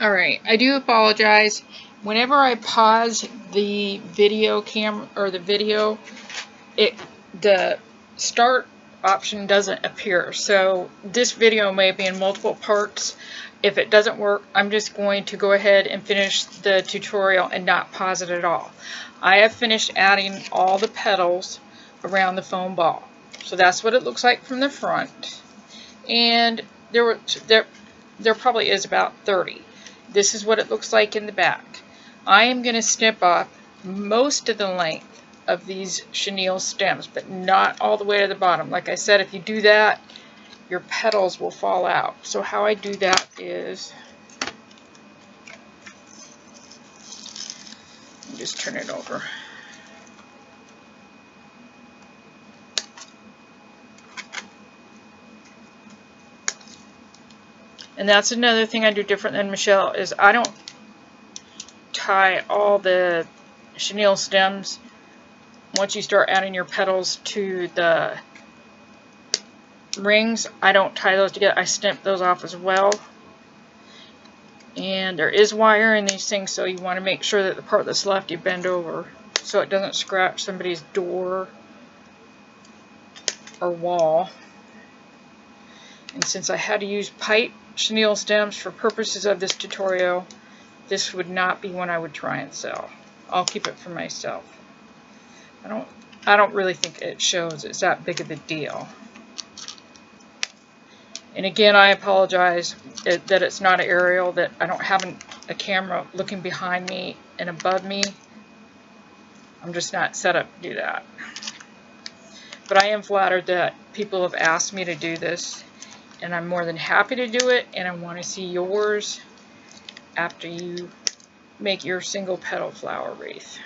Alright, I do apologize. Whenever I pause the video camera or the video, the start option doesn't appear. So this video may be in multiple parts. If it doesn't work, I'm just going to go ahead and finish the tutorial and not pause it at all. I have finished adding all the petals around the foam ball. So that's what it looks like from the front. And there probably is about 30. This is what it looks like in the back. I am going to snip off most of the length of these chenille stems, but not all the way to the bottom. Like I said, if you do that, your petals will fall out. So how I do that is, just turn it over. And that's another thing I do different than Michelle, is I don't tie all the chenille stems once you start adding your petals to the rings. I don't tie those together. I snip those off as well. And there is wire in these things, so you want to make sure that the part that's left you bend over so it doesn't scratch somebody's door or wall. And since I had to use pipe chenille stems for purposes of this tutorial, this would not be one I would try and sell. I'll keep it for myself. I don't really think it shows it's that big of a deal. And again, I apologize that it's not an aerial, that I don't have a camera looking behind me and above me. I'm just not set up to do that. But I am flattered that people have asked me to do this, and I'm more than happy to do it, and I want to see yours after you make your single petal flower wreath.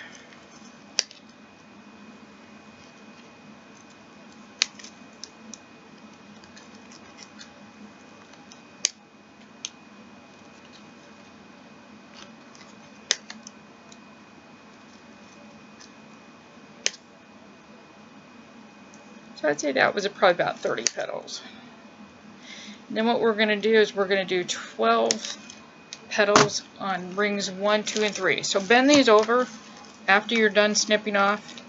So I'd say that was probably about 30 petals. And then what we're going to do is we're going to do 12 petals on rings 1, 2, and 3. So bend these over after you're done snipping off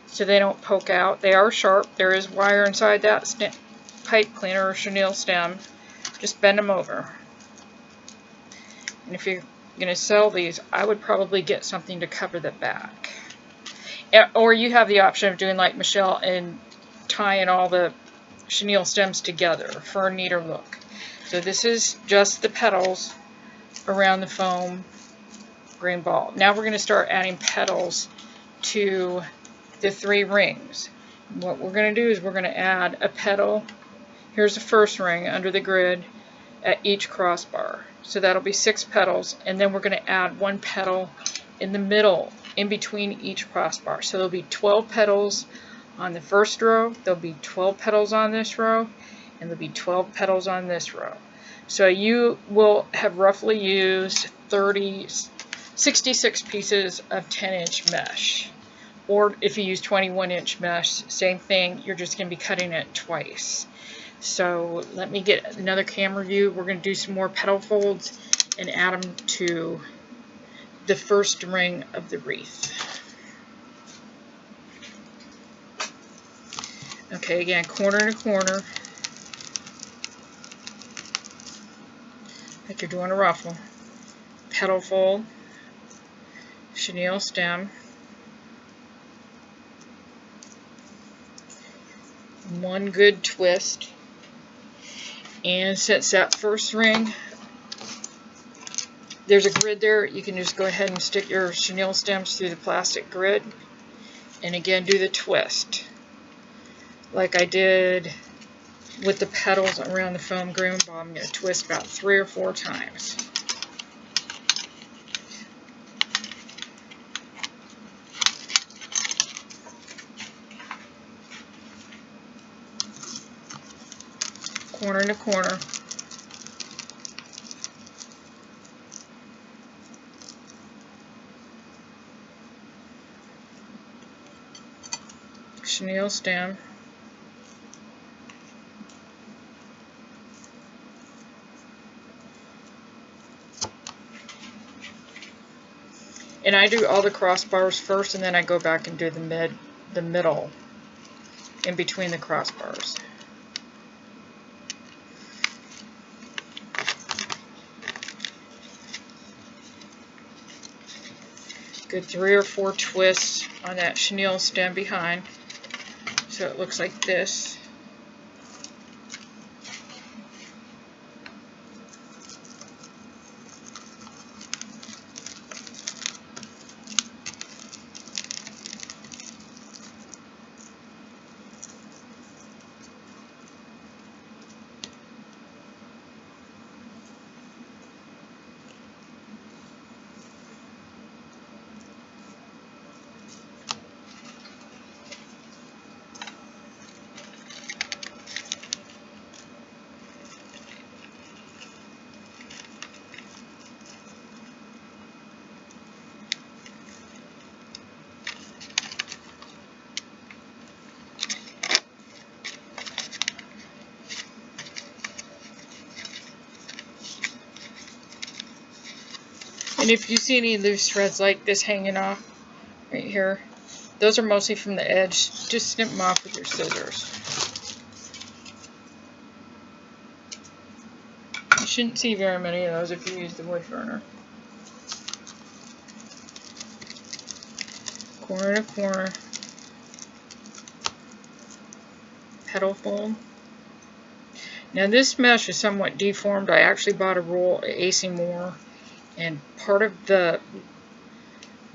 so they don't poke out. They are sharp. There is wire inside that pipe cleaner or chenille stem. Just bend them over. And if you're going to sell these, I would probably get something to cover the back. Or you have the option of doing like Michelle and tying all the chenille stems together for a neater look. So this is just the petals around the foam green ball. Now we're going to start adding petals to the 3 rings. What we're going to do is we're going to add a petal. Here's the first ring under the grid at each crossbar. So that'll be 6 petals, and then we're going to add 1 petal in the middle, in between each crossbar. So there'll be 12 petals on the first row, there'll be 12 petals on this row, and there'll be 12 petals on this row. So you will have roughly used 66 pieces of 10-inch mesh. Or if you use 21-inch mesh, same thing, you're just going to be cutting it twice. So let me get another camera view. We're going to do some more petal folds and add them to the first ring of the wreath. Okay, again, corner to corner, like you're doing a ruffle. Petal fold, chenille stem, one good twist, and since that first ring, there's a grid there, you can just go ahead and stick your chenille stems through the plastic grid, and again do the twist. Like I did with the petals around the foam green ball, I'm going to twist about 3 or 4 times. Corner to corner. Chenille stem. And I do all the crossbars first, and then I go back and do the middle in between the crossbars. Good 3 or 4 twists on that chenille stem behind, so it looks like this. And if you see any loose threads like this hanging off right here, those are mostly from the edge. Just snip them off with your scissors. You shouldn't see very many of those if you use the wood burner. Corner to corner. Petal fold. Now this mesh is somewhat deformed. I actually bought a roll at AC Moore, and part of the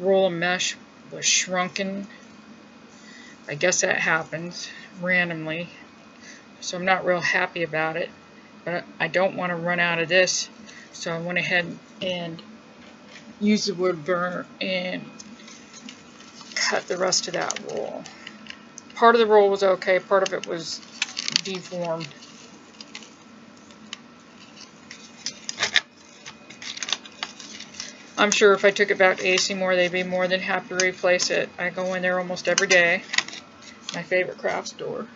roll of mesh was shrunken. I guess that happens randomly, so I'm not real happy about it, but I don't want to run out of this, so I went ahead and used the wood burner and cut the rest of that roll. Part of the roll was okay, part of it was deformed. I'm sure if I took it back to AC Moore, they'd be more than happy to replace it. I go in there almost every day. My favorite craft store.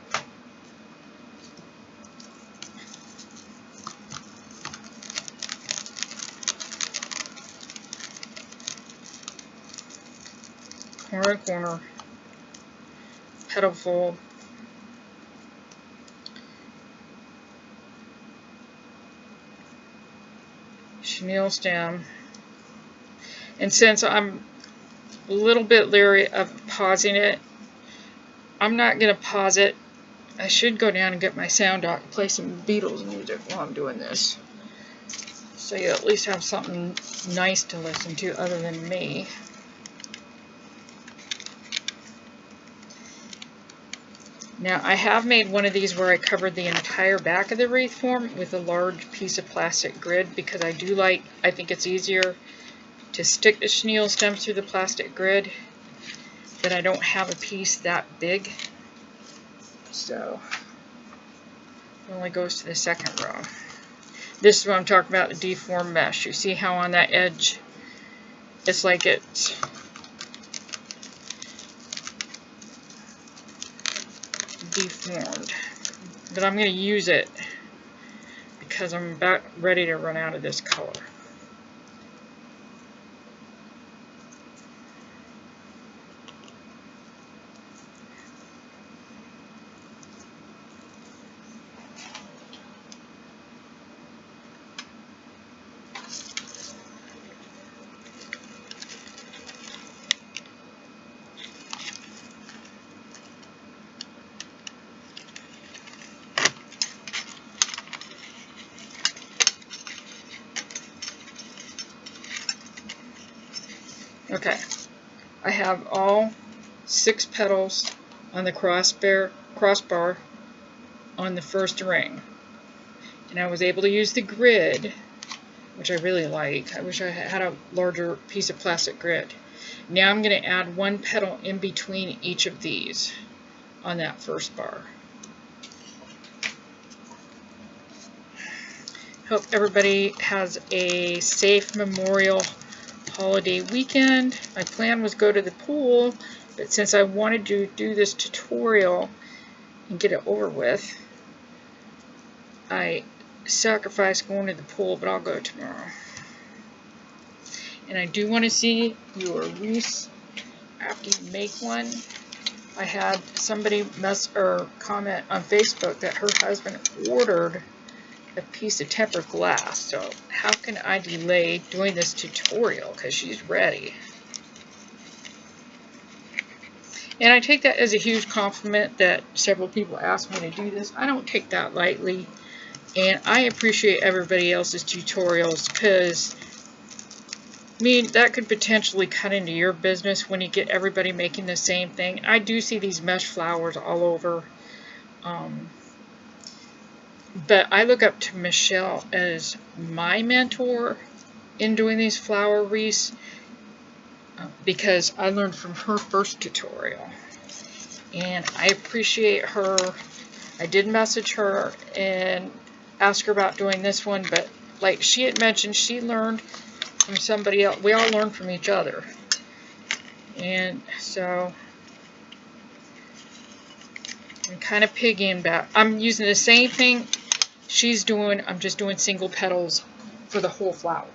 Corner to corner. Petal fold. Chenille stem. And since I'm a little bit leery of pausing it, I'm not going to pause it. I should go down and get my sound dock and play some Beatles music while I'm doing this, so you at least have something nice to listen to other than me. Now I have made one of these where I covered the entire back of the wreath form with a large piece of plastic grid, because I think it's easier to stick the chenille stems through the plastic grid, but I don't have a piece that big, so it only goes to the second row. This is what I'm talking about, the deformed mesh. You see how on that edge it's like it's deformed, but I'm going to use it because I'm about ready to run out of this color. Okay, I have all 6 petals on the crossbar on the first ring, and I was able to use the grid, which I really like. I wish I had a larger piece of plastic grid. Now I'm going to add 1 petal in between each of these on that first bar. Hope everybody has a safe Memorial holiday weekend. My plan was go to the pool, but since I wanted to do this tutorial and get it over with, I sacrificed going to the pool, but I'll go tomorrow. And I do want to see your wreaths after you make one. I had somebody comment on Facebook that her husband ordered a piece of tempered glass. So how can I delay doing this tutorial? Because she's ready. And I take that as a huge compliment that several people ask me to do this. I don't take that lightly. And I appreciate everybody else's tutorials because, I mean, that could potentially cut into your business when you get everybody making the same thing. I do see these mesh flowers all over. But I look up to Michelle as my mentor in doing these flower wreaths because I learned from her first tutorial. And I appreciate her. I did message her and ask her about doing this one, but like she had mentioned, she learned from somebody else. We all learn from each other. And so I'm kind of piggying back. I'm using the same thing she's doing. I'm just doing single petals for the whole flower,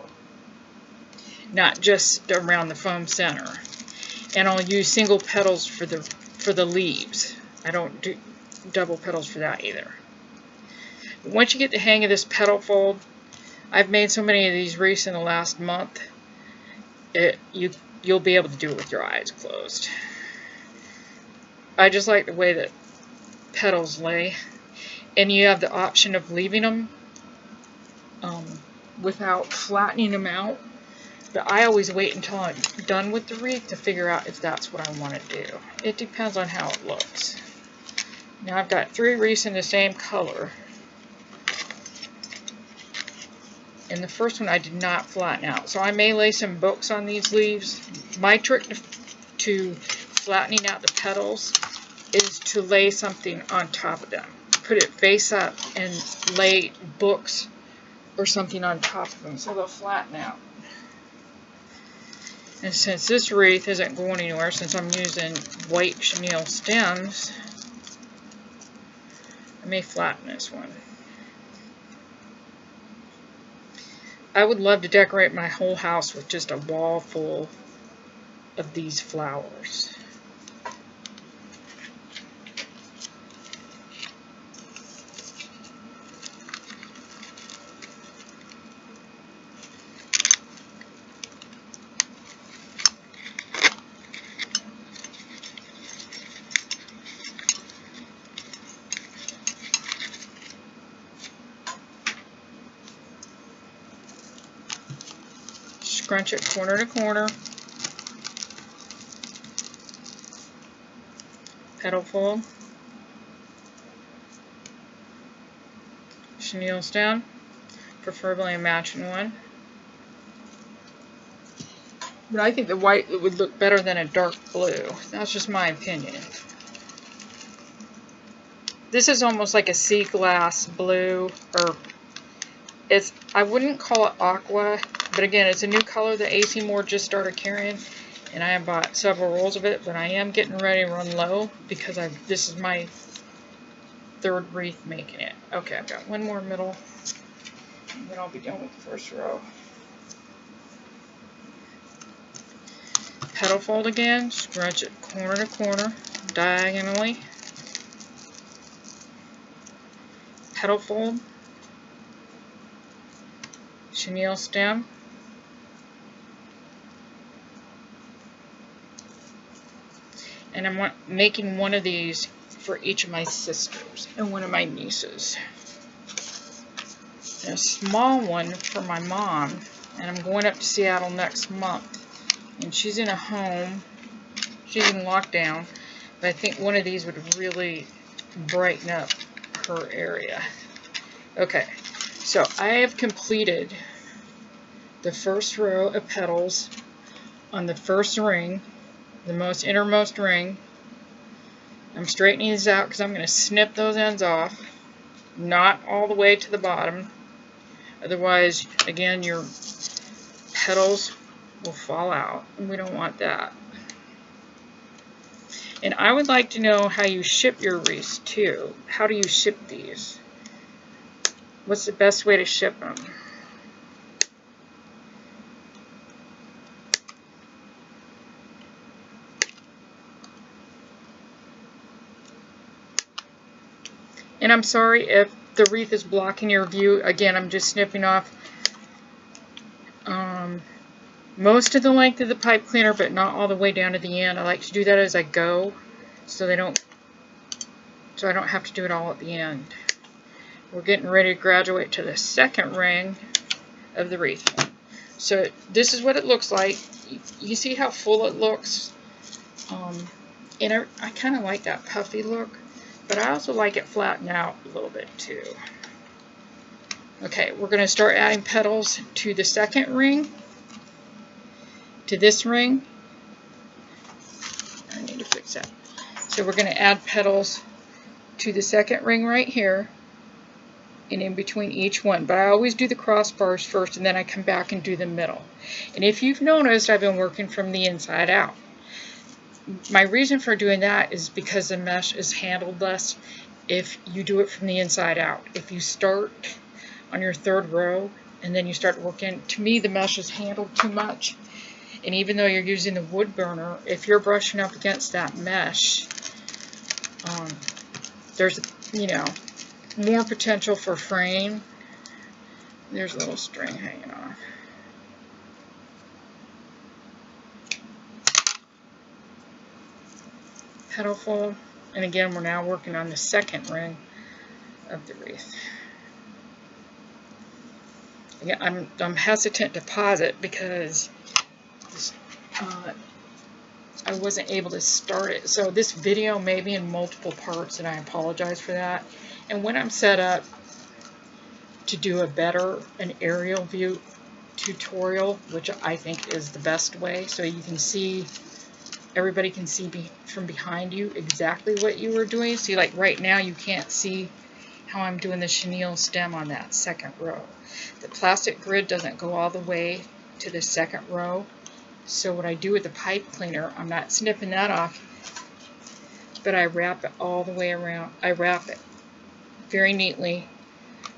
not just around the foam center. And I'll use single petals for the leaves. I don't do double petals for that either. But once you get the hang of this petal fold, I've made so many of these wreaths in the last month, you'll be able to do it with your eyes closed. I just like the way that petals lay. And you have the option of leaving them without flattening them out. But I always wait until I'm done with the wreath to figure out if that's what I want to do. It depends on how it looks. Now I've got 3 wreaths in the same color. And the first one I did not flatten out. So I may lay some books on these leaves. My trick to flattening out the petals is to lay something on top of them. Put it face up and lay books or something on top of them so they'll flatten out. And since this wreath isn't going anywhere, since I'm using white chenille stems, I may flatten this one. I would love to decorate my whole house with just a wall full of these flowers. Scrunch it corner to corner. Petal fold. Chenille stem, preferably a matching one. But I think the white would look better than a dark blue. That's just my opinion. This is almost like a sea glass blue, or I wouldn't call it aqua, but again, it's a new color that AC Moore just started carrying, and I have bought several rolls of it, but I am getting ready to run low because this is my 3rd wreath making it. Okay, I've got one more middle, and then I'll be done with the first row. Petal fold again, scrunch it corner to corner, diagonally. Petal fold, chenille stem, and I'm making one of these for each of my sisters and one of my nieces. And a small one for my mom, and I'm going up to Seattle next month. And she's in a home, she's in lockdown, but I think one of these would really brighten up her area. Okay, so I have completed the first row of petals on the first ring, the most innermost ring. I'm straightening these out because I'm going to snip those ends off, not all the way to the bottom. Otherwise, again, your petals will fall out, and we don't want that. And I would like to know how you ship your wreaths too. How do you ship these? What's the best way to ship them? And I'm sorry if the wreath is blocking your view. Again, I'm just snipping off most of the length of the pipe cleaner, but not all the way down to the end. I like to do that as I go, so I don't have to do it all at the end. We're getting ready to graduate to the second ring of the wreath. So this is what it looks like. You see how full it looks? And I kind of like that puffy look, but I also like it flattened out a little bit too. Okay, we're going to start adding petals to the second ring, to this ring. I need to fix that. So we're going to add petals to the second ring right here and in between each one. But I always do the crossbars first and then I come back and do the middle. And if you've noticed, I've been working from the inside out. My reason for doing that is because the mesh is handled less if you do it from the inside out. If you start on your third row and then you start working, to me the mesh is handled too much. And even though you're using the wood burner, if you're brushing up against that mesh, there's, you know, more potential for fraying. There's a little string hanging off. Petal fold, and again we're now working on the second ring of the wreath. Again, I'm hesitant to pause it because I wasn't able to start it. So this video may be in multiple parts, and I apologize for that. And when I'm set up to do an aerial view tutorial, which I think is the best way, so you can see, everybody can see from behind you exactly what you were doing. See, like right now you can't see how I'm doing the chenille stem on that second row. The plastic grid doesn't go all the way to the second row. So what I do with the pipe cleaner, I'm not snipping that off, but I wrap it all the way around. I wrap it very neatly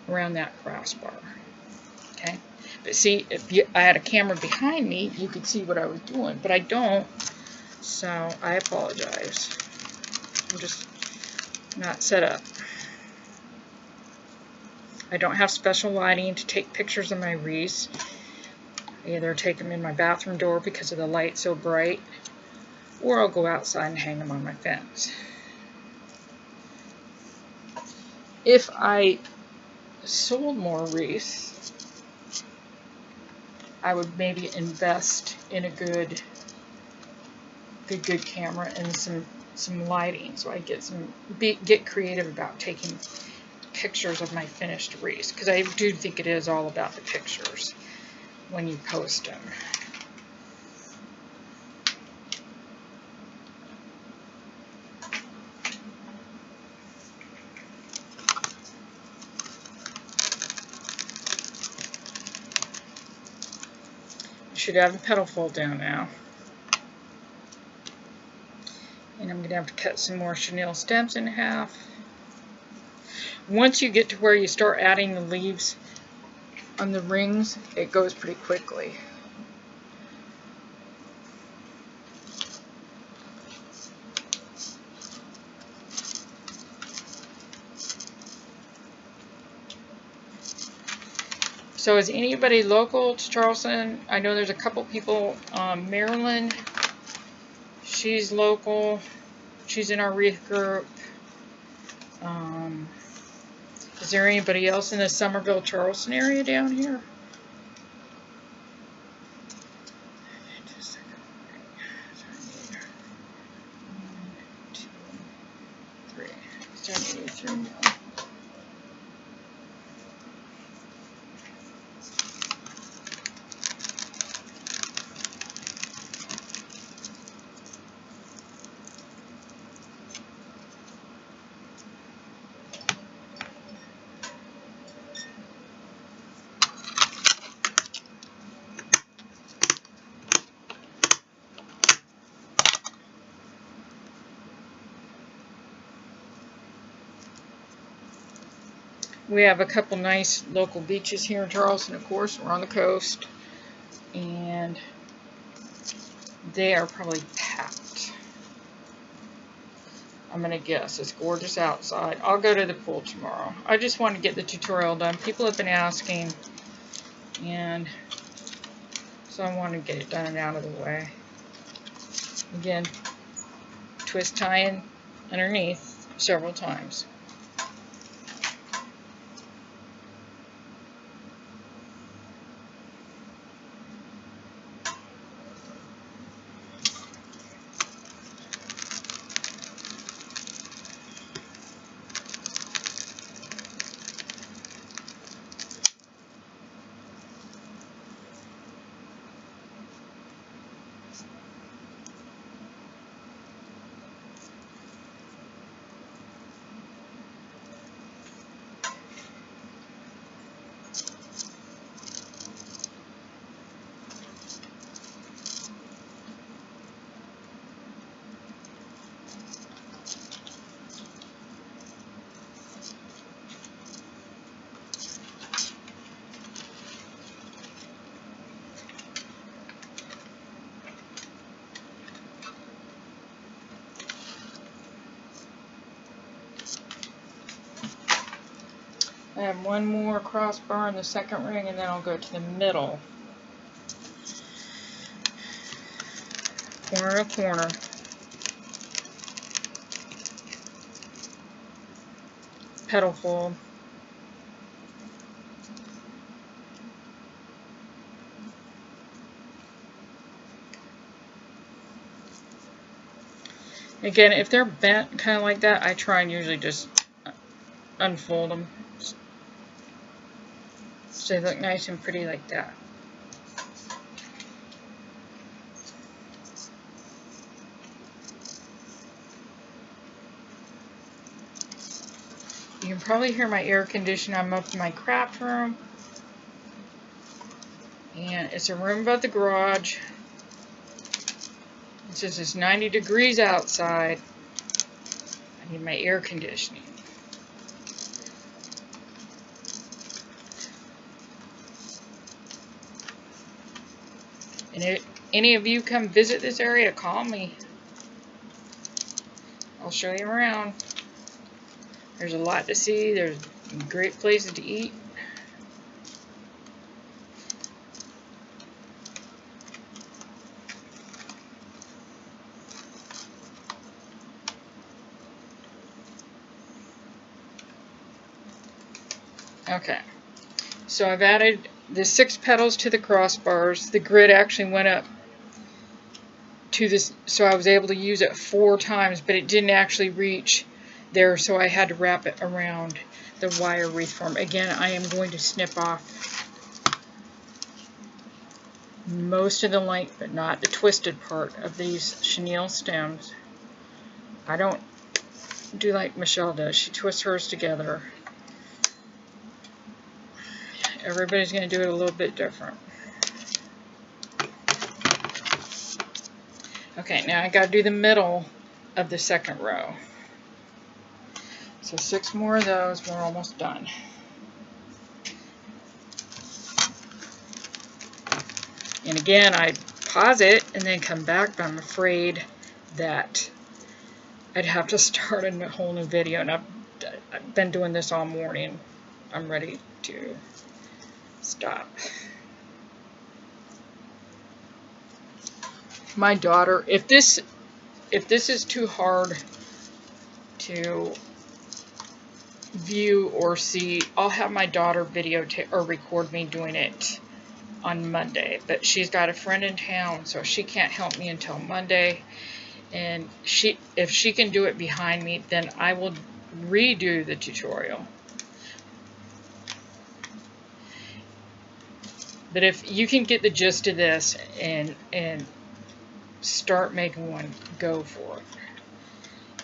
around that crossbar. Okay? But see, if I had a camera behind me, you could see what I was doing, but I don't, so I apologize. I'm just not set up. I don't have special lighting to take pictures of my wreaths. I either take them in my bathroom door because of the light so bright, or I'll go outside and hang them on my fence. If I sold more wreaths, I would maybe invest in a good camera and some lighting, so I get creative about taking pictures of my finished wreaths, because I do think it is all about the pictures when you post them. You should have the petal fold down now. And I'm going to have to cut some more chenille stems in half. Once you get to where you start adding the leaves on the rings, it goes pretty quickly. So is anybody local to Charleston? I know there's a couple people. Marilyn, she's local. She's in our wreath group. Is there anybody else in the Somerville, Charleston area down here? Just a second. So I need 1, 2, 3. So I need 3 more. We have a couple nice local beaches here in Charleston, of course. We're on the coast, and they are probably packed. I'm going to guess. It's gorgeous outside. I'll go to the pool tomorrow. I just want to get the tutorial done. People have been asking, and so I want to get it done and out of the way. Again, twist tie in underneath several times. I have one more crossbar in the second ring, and then I'll go to the middle. Corner to corner. Petal fold. Again, if they're bent kind of like that, I try and usually just unfold them so they look nice and pretty like that. You can probably hear my air conditioner. I'm up in my craft room, and it's a room above the garage. It says it's 90 degrees outside. I need my air conditioning. And if any of you come visit this area, call me. I'll show you around. There's a lot to see. There's great places to eat. Okay, so I've added the 6 petals to the crossbars. The grid actually went up to this, so I was able to use it 4 times, but it didn't actually reach there, so I had to wrap it around the wire wreath form. Again, I am going to snip off most of the length, but not the twisted part of these chenille stems. I don't do like Michelle does. She twists hers together. Everybody's going to do it a little bit different. Okay, now I got to do the middle of the second row. So 6 more of those, we're almost done. And again, I pause it and then come back, but I'm afraid that I'd have to start a whole new video, and I've been doing this all morning. I'm ready to stop. My daughter, if this is too hard to view or see, I'll have my daughter videotape or record me doing it on Monday, but she's got a friend in town, so she can't help me until Monday, and if she can do it behind me, then I will redo the tutorial. But if you can get the gist of this and start making one, go for it.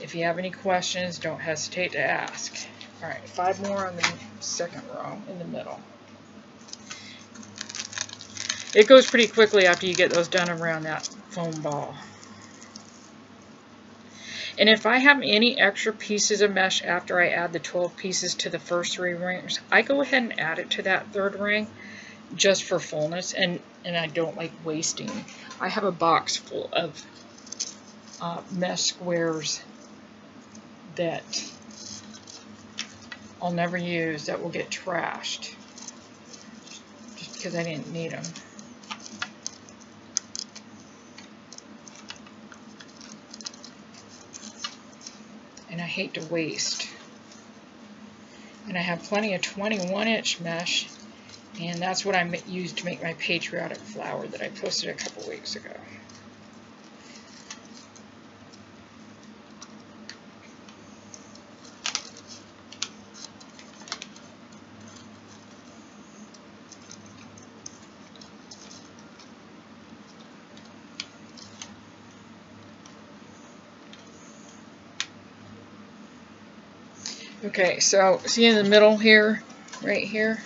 If you have any questions, don't hesitate to ask. Alright, 5 more on the second row in the middle. It goes pretty quickly after you get those done around that foam ball. And if I have any extra pieces of mesh after I add the 12 pieces to the first 3 rings, I go ahead and add it to that 3rd ring just for fullness, and I don't like wasting. I have a box full of mesh squares that I'll never use that will get trashed just because I didn't need them. And I hate to waste. And I have plenty of 21-inch mesh, and that's what I used to make my patriotic flower that I posted a couple weeks ago. Okay, so see in the middle here, right here,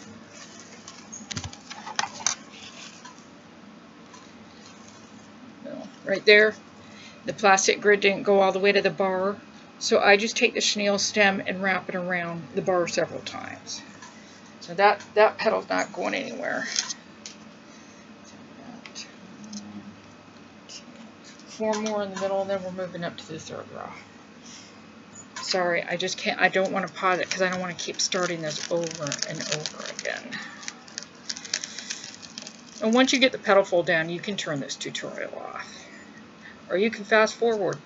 right there, the plastic grid didn't go all the way to the bar, so I just take the chenille stem and wrap it around the bar several times. So that petal's not going anywhere. 4 more in the middle, and then we're moving up to the 3rd row. Sorry, I just can't, I don't want to pause it because I don't want to keep starting this over and over again. And once you get the petal fold down, you can turn this tutorial off. Or you can fast forward.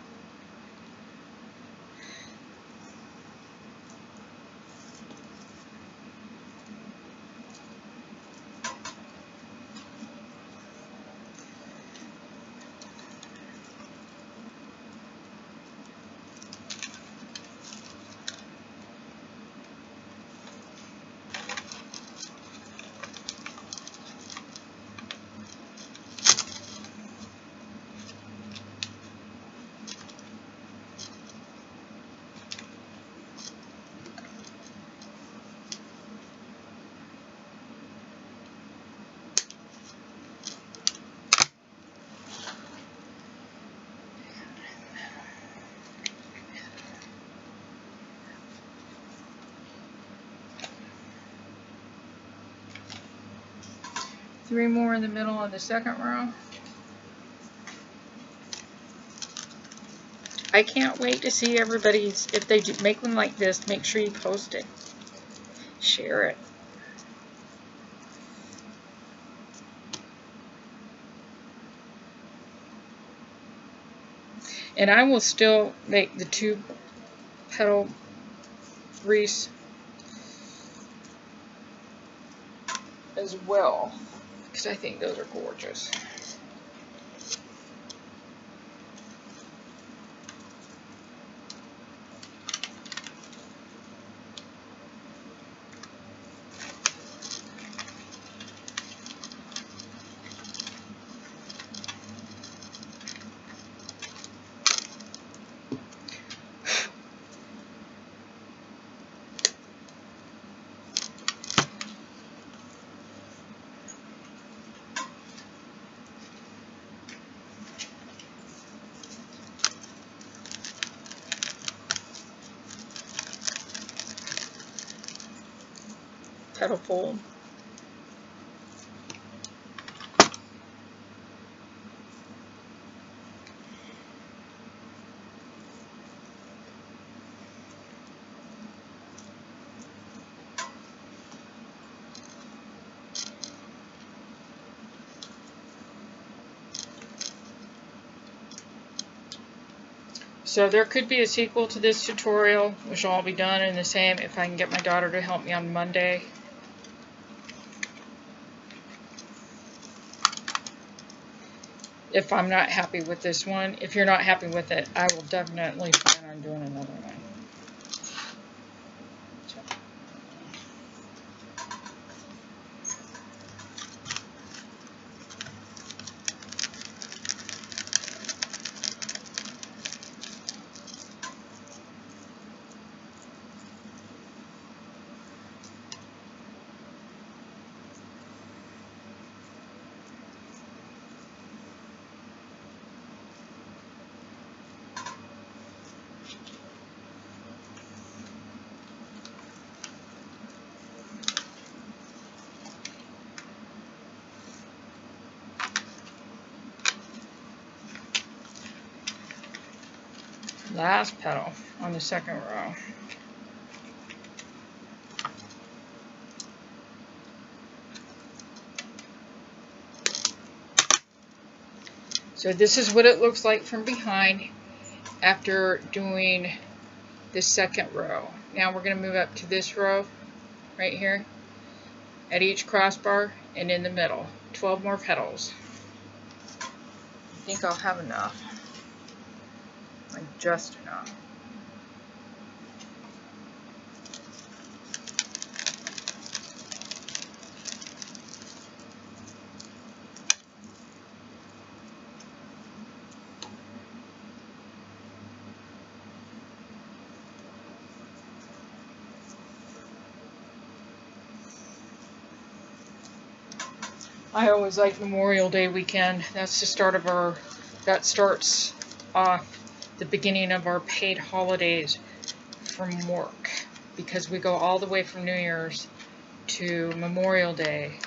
Three more in the middle of the 2nd row. I can't wait to see everybody's, if they do make one like this, make sure you post it. Share it. And I will still make the 2 petal wreaths as well, because I think those are gorgeous. Petal fold. So there could be a sequel to this tutorial, which will all be done in the same if I can get my daughter to help me on Monday. If I'm not happy with this one, if you're not happy with it, I will definitely plan on doing another one. Last petal on the second row. So this is what it looks like from behind after doing the second row. Now we're going to move up to this row right here at each crossbar and in the middle. 12 more petals. I think I'll have enough. Like just enough. I always like Memorial Day weekend. That's the start of our, that starts off the beginning of our paid holidays from work, because we go all the way from New Year's to Memorial Day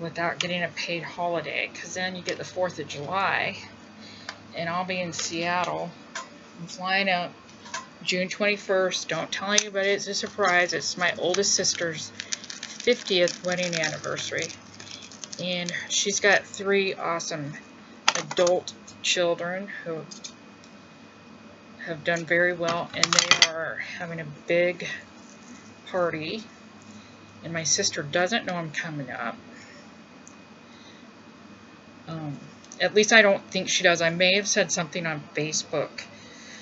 without getting a paid holiday, because then you get the 4th of July, and I'll be in Seattle. I'm flying out June 21st. Don't tell anybody, it's a surprise. It's my oldest sister's 50th wedding anniversary. And she's got 3 awesome adult children who have done very well, and they are having a big party. And my sister doesn't know I'm coming up. At least I don't think she does. I may have said something on Facebook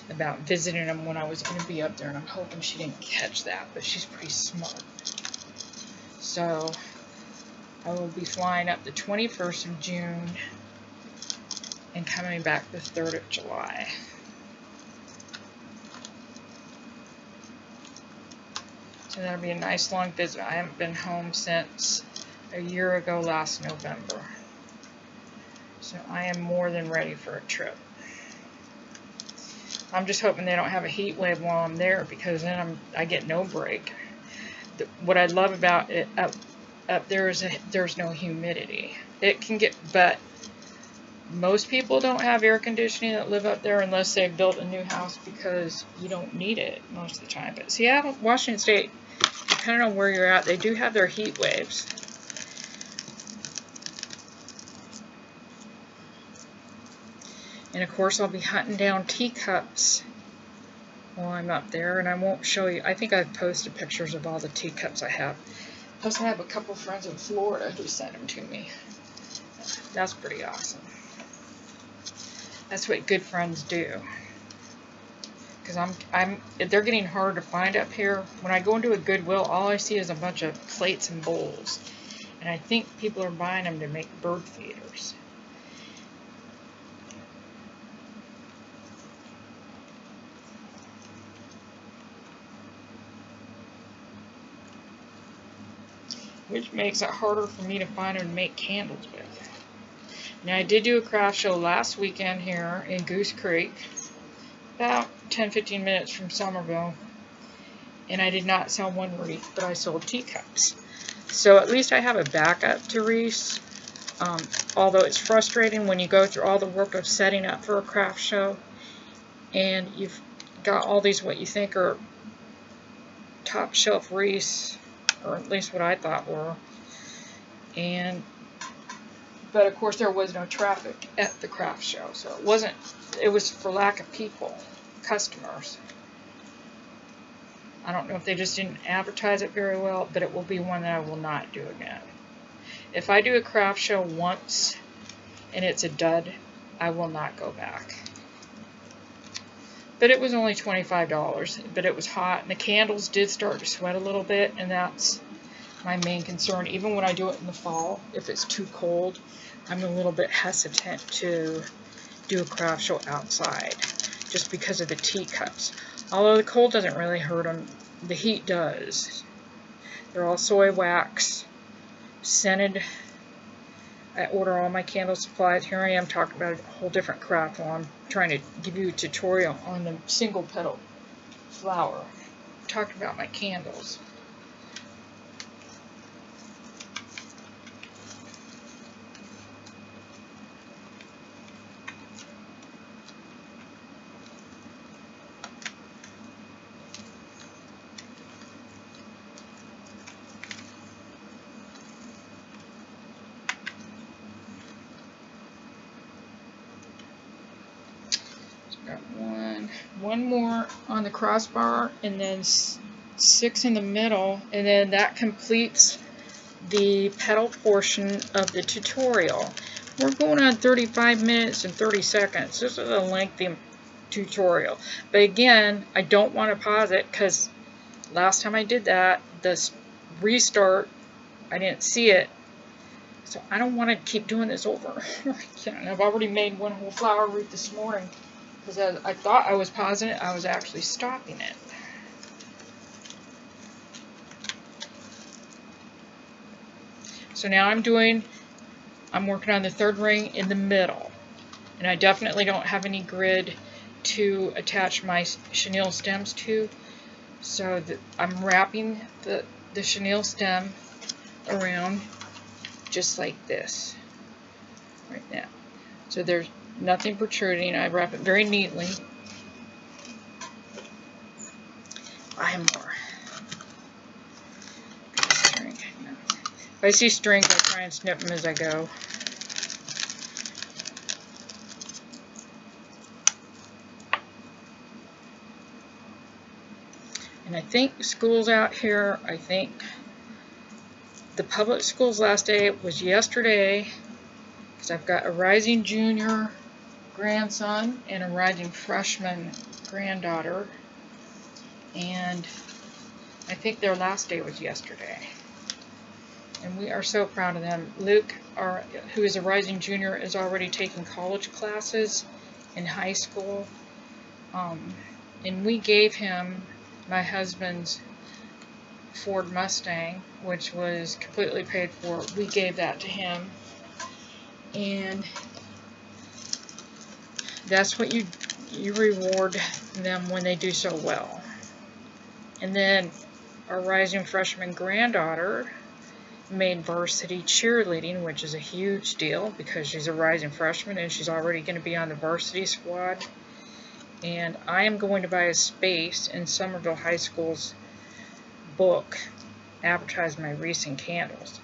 about visiting them when I was going to be up there, and I'm hoping she didn't catch that, but she's pretty smart. So I will be flying up the 21st of June and coming back the 3rd of July. So that'll be a nice long visit. I haven't been home since a year ago last November. So I am more than ready for a trip. I'm just hoping they don't have a heat wave while I'm there, because then I get no break. What I love about it up there is there's no humidity. It can get, but most people don't have air conditioning that live up there unless they've built a new house, because you don't need it most of the time. But Seattle, Washington State, depending on where you're at, they do have their heat waves. And of course I'll be hunting down teacups while I'm up there, and I won't show you. I think I've posted pictures of all the teacups I have. Plus I have a couple friends in Florida who sent them to me. That's pretty awesome. That's what good friends do. Because they're getting harder to find up here. When I go into a Goodwill, all I see is a bunch of plates and bowls. And I think people are buying them to make bird feeders. Which makes it harder for me to find them to make candles with. Now I did do a craft show last weekend here in Goose Creek, about 10-15 minutes from Somerville, and I did not sell one wreath, but I sold teacups. So at least I have a backup to wreaths, although it's frustrating when you go through all the work of setting up for a craft show and you've got all these what you think are top shelf wreaths, or at least what I thought were, but of course there was no traffic at the craft show, so it was for lack of people, customers. I don't know if they just didn't advertise it very well, but it will be one that I will not do again. If I do a craft show once and it's a dud, I will not go back. But it was only $25, but it was hot, and the candles did start to sweat a little bit, and that's my main concern. Even when I do it in the fall, if it's too cold, I'm a little bit hesitant to do a craft show outside, just because of the teacups. Although the cold doesn't really hurt them, the heat does. They're all soy wax, scented. I order all my candle supplies. Here I am talking about a whole different craft while I'm trying to give you a tutorial on the single petal flower. I'm talking about my candles. one more on the crossbar, and then 6 in the middle, and then that completes the petal portion of the tutorial. We're going on 35 minutes and 30 seconds. This is a lengthy tutorial. But again, I don't want to pause it because last time I did that, this restart, I didn't see it. So I don't want to keep doing this over. And I've already made one whole flower wreath this morning because I thought I was pausing it, I was actually stopping it. So now I'm working on the third ring in the middle. And I definitely don't have any grid to attach my chenille stems to. So I'm wrapping the chenille stem around just like this right now. So there's nothing protruding. I wrap it very neatly. I have more. String. No. If I see strings, I try and snip them as I go. And I think school's out here. I think the public school's last day was yesterday, because I've got a rising junior grandson and a rising freshman granddaughter, and I think their last day was yesterday. And we are so proud of them. Luke, who is a rising junior, is already taking college classes in high school, and we gave him my husband's Ford Mustang, which was completely paid for. We gave that to him, and that's what you reward them when they do so well. And then our rising freshman granddaughter made varsity cheerleading, which is a huge deal because she's a rising freshman and she's already going to be on the varsity squad. And I am going to buy a space in Somerville High School's book, advertise my wreaths and candles.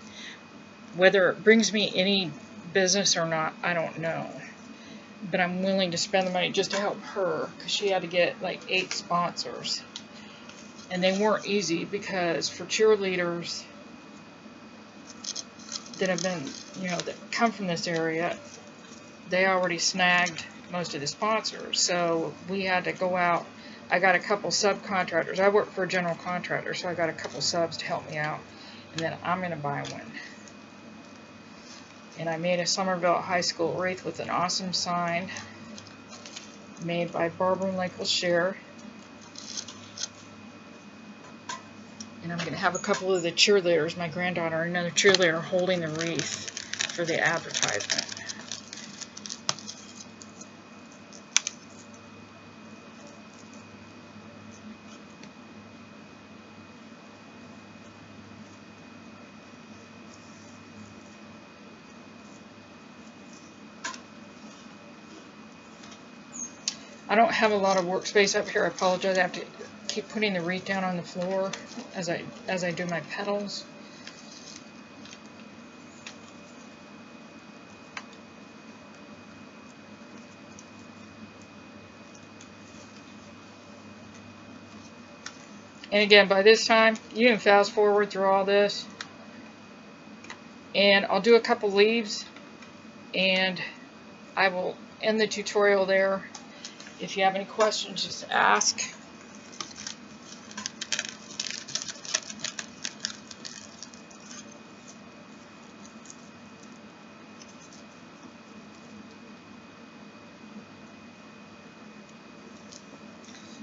Whether it brings me any business or not, I don't know. But I'm willing to spend the money just to help her, because she had to get like 8 sponsors. And they weren't easy, because for cheerleaders that have been, that come from this area, they already snagged most of the sponsors. So we had to go out. I got a couple subcontractors. I work for a general contractor, so I got a couple subs to help me out. And then I'm going to buy one. And I made a Somerville High School wreath with an awesome sign made by Barbara and Lake Share. And I'm going to have a couple of the cheerleaders, my granddaughter and another cheerleader, holding the wreath for the advertisement. I don't have a lot of workspace up here. I apologize. I have to keep putting the wreath down on the floor as I do my petals. And again, by this time, you can fast forward through all this. And I'll do a couple leaves, and I will end the tutorial there. If you have any questions, just ask.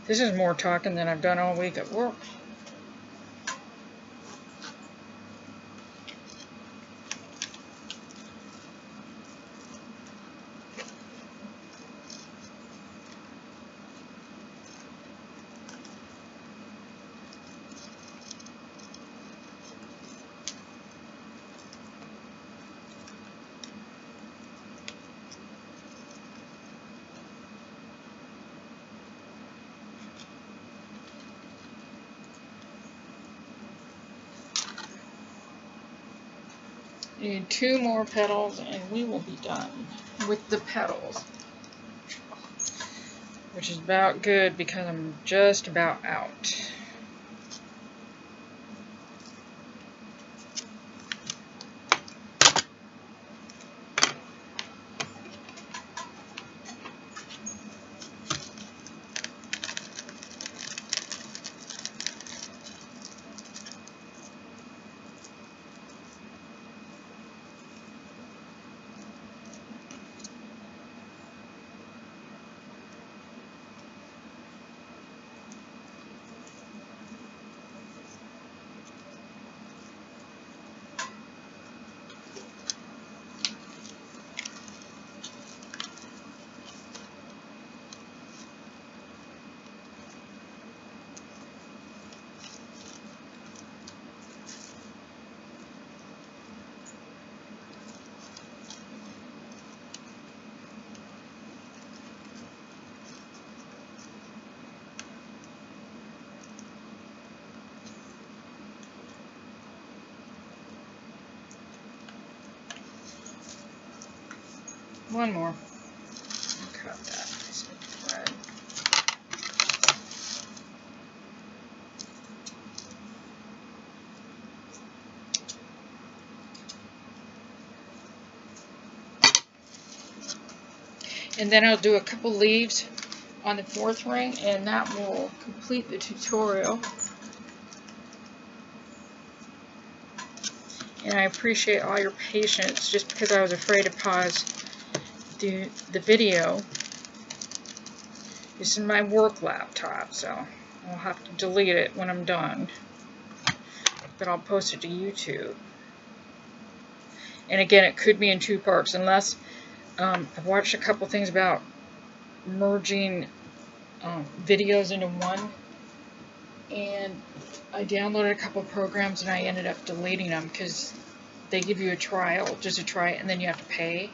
This is more talking than I've done all week at work. Need 2 more petals and we will be done with the petals. which is about good because I'm just about out. One more. Cut that. Thread. And then I'll do a couple leaves on the fourth ring, and that will complete the tutorial. And I appreciate all your patience, just because I was afraid to pause the video. This is my work laptop, so I'll have to delete it when I'm done. But I'll post it to YouTube. And again, it could be in 2 parts, unless I've watched a couple things about merging videos into one. And I downloaded a couple programs and I ended up deleting them because they give you a trial just to try it, and then you have to pay.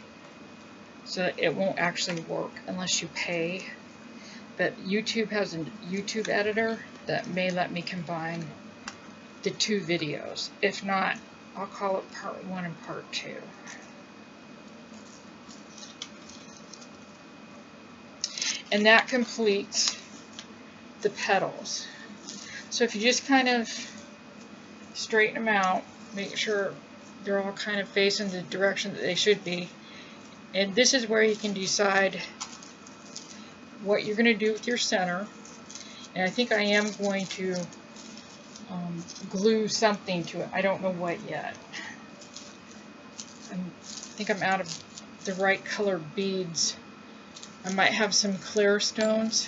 So it won't actually work unless you pay. But YouTube has a YouTube editor that may let me combine the 2 videos. If not, I'll call it part 1 and part 2. And that completes the petals. So if you just kind of straighten them out, make sure they're all kind of facing the direction that they should be. And this is where you can decide what you're going to do with your center. And I think I am going to glue something to it. I don't know what yet. I think I'm out of the right colored beads. I might have some clear stones,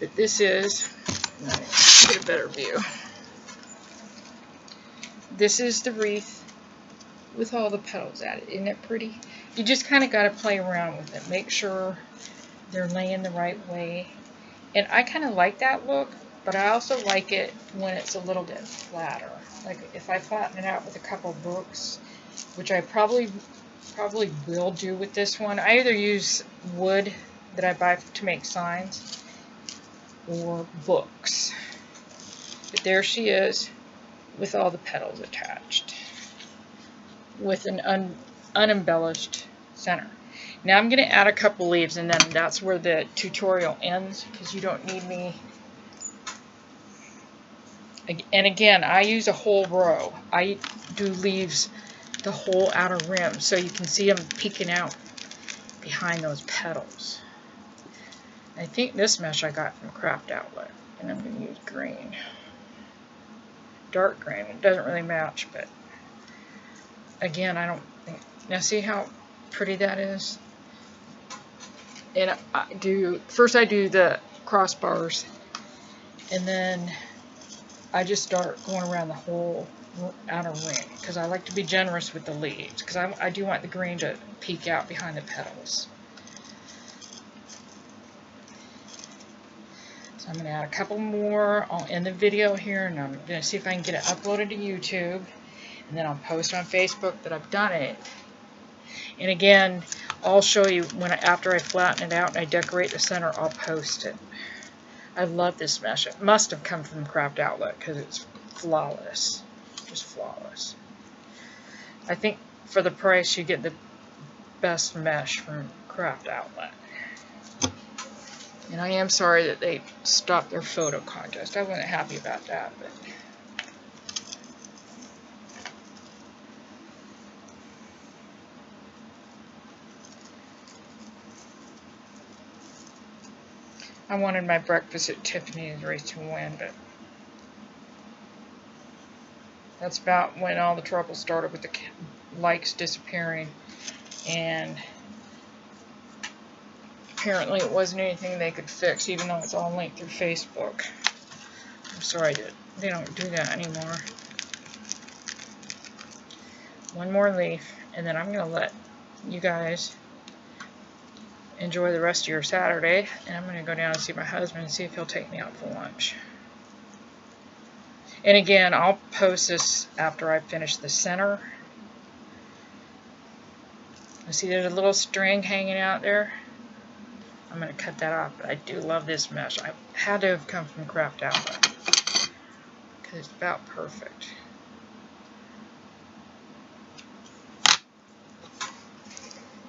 but this is, let's get a better view. This is the wreath with all the petals added. Isn't it pretty? You just kind of got to play around with it. Make sure they're laying the right way. And I kind of like that look, but I also like it when it's a little bit flatter. Like if I flatten it out with a couple books, which I probably will do with this one. I either use wood that I buy to make signs or books. But there she is with all the petals attached with an unembellished center. Now I'm going to add a couple leaves, and then that's where the tutorial ends, because you don't need me. And again, I use a whole row. I do leaves the whole outer rim so you can see them peeking out behind those petals. I think this mesh I got from Craft Outlet, and I'm going to use green. Dark green. It doesn't really match, but again, I don't think. Now see how pretty that is? And first I do the crossbars, and then I just start going around the whole outer ring, because I like to be generous with the leaves, because I do want the green to peek out behind the petals. So I'm going to add a couple more. I'll end the video here, and I'm going to see if I can get it uploaded to YouTube, and then I'll post on Facebook that I've done it. And again, I'll show you after I flatten it out and I decorate the center, I'll post it. I love this mesh. It must have come from Craft Outlet because it's flawless. Just flawless. I think for the price you get the best mesh from Craft Outlet. And I am sorry that they stopped their photo contest. I wasn't happy about that, but I wanted my breakfast at Tiffany's race to win, but that's about when all the trouble started with the likes disappearing, and apparently it wasn't anything they could fix, even though it's all linked through Facebook. I'm sorry that they don't do that anymore. One more leaf, and then I'm going to let you guys enjoy the rest of your Saturday, and I'm going to go down and see my husband and see if he'll take me out for lunch. And again, I'll post this after I finish the center. You see there's a little string hanging out there? I'm going to cut that off, but I do love this mesh. I had to have come from Craft Outlet because it's about perfect.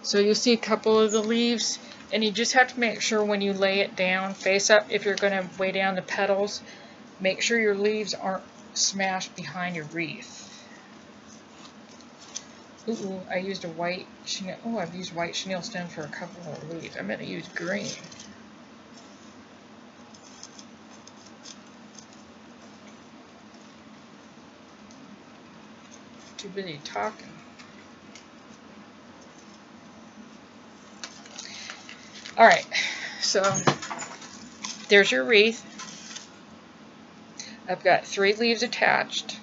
So you'll see a couple of the leaves, and you just have to make sure when you lay it down face up, if you're going to weigh down the petals, make sure your leaves aren't smashed behind your wreath. Ooh, I used a white chenille. Oh, I've used white chenille stem for a couple of leaves. I meant to use green. Too busy talking. Alright, so there's your wreath. I've got 3 leaves attached.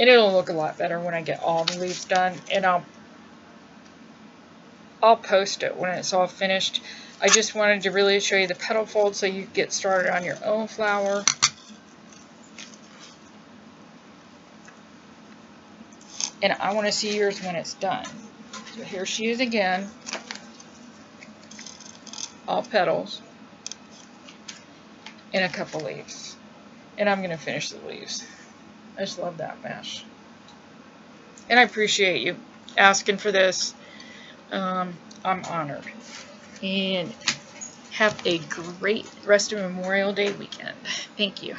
And it'll look a lot better when I get all the leaves done. And I'll post it when it's all finished. I just wanted to really show you the petal fold so you get started on your own flower. And I want to see yours when it's done. So here she is again. All petals. And a couple leaves. And I'm going to finish the leaves. I just love that mesh. And I appreciate you asking for this. I'm honored. And have a great rest of Memorial Day weekend. Thank you.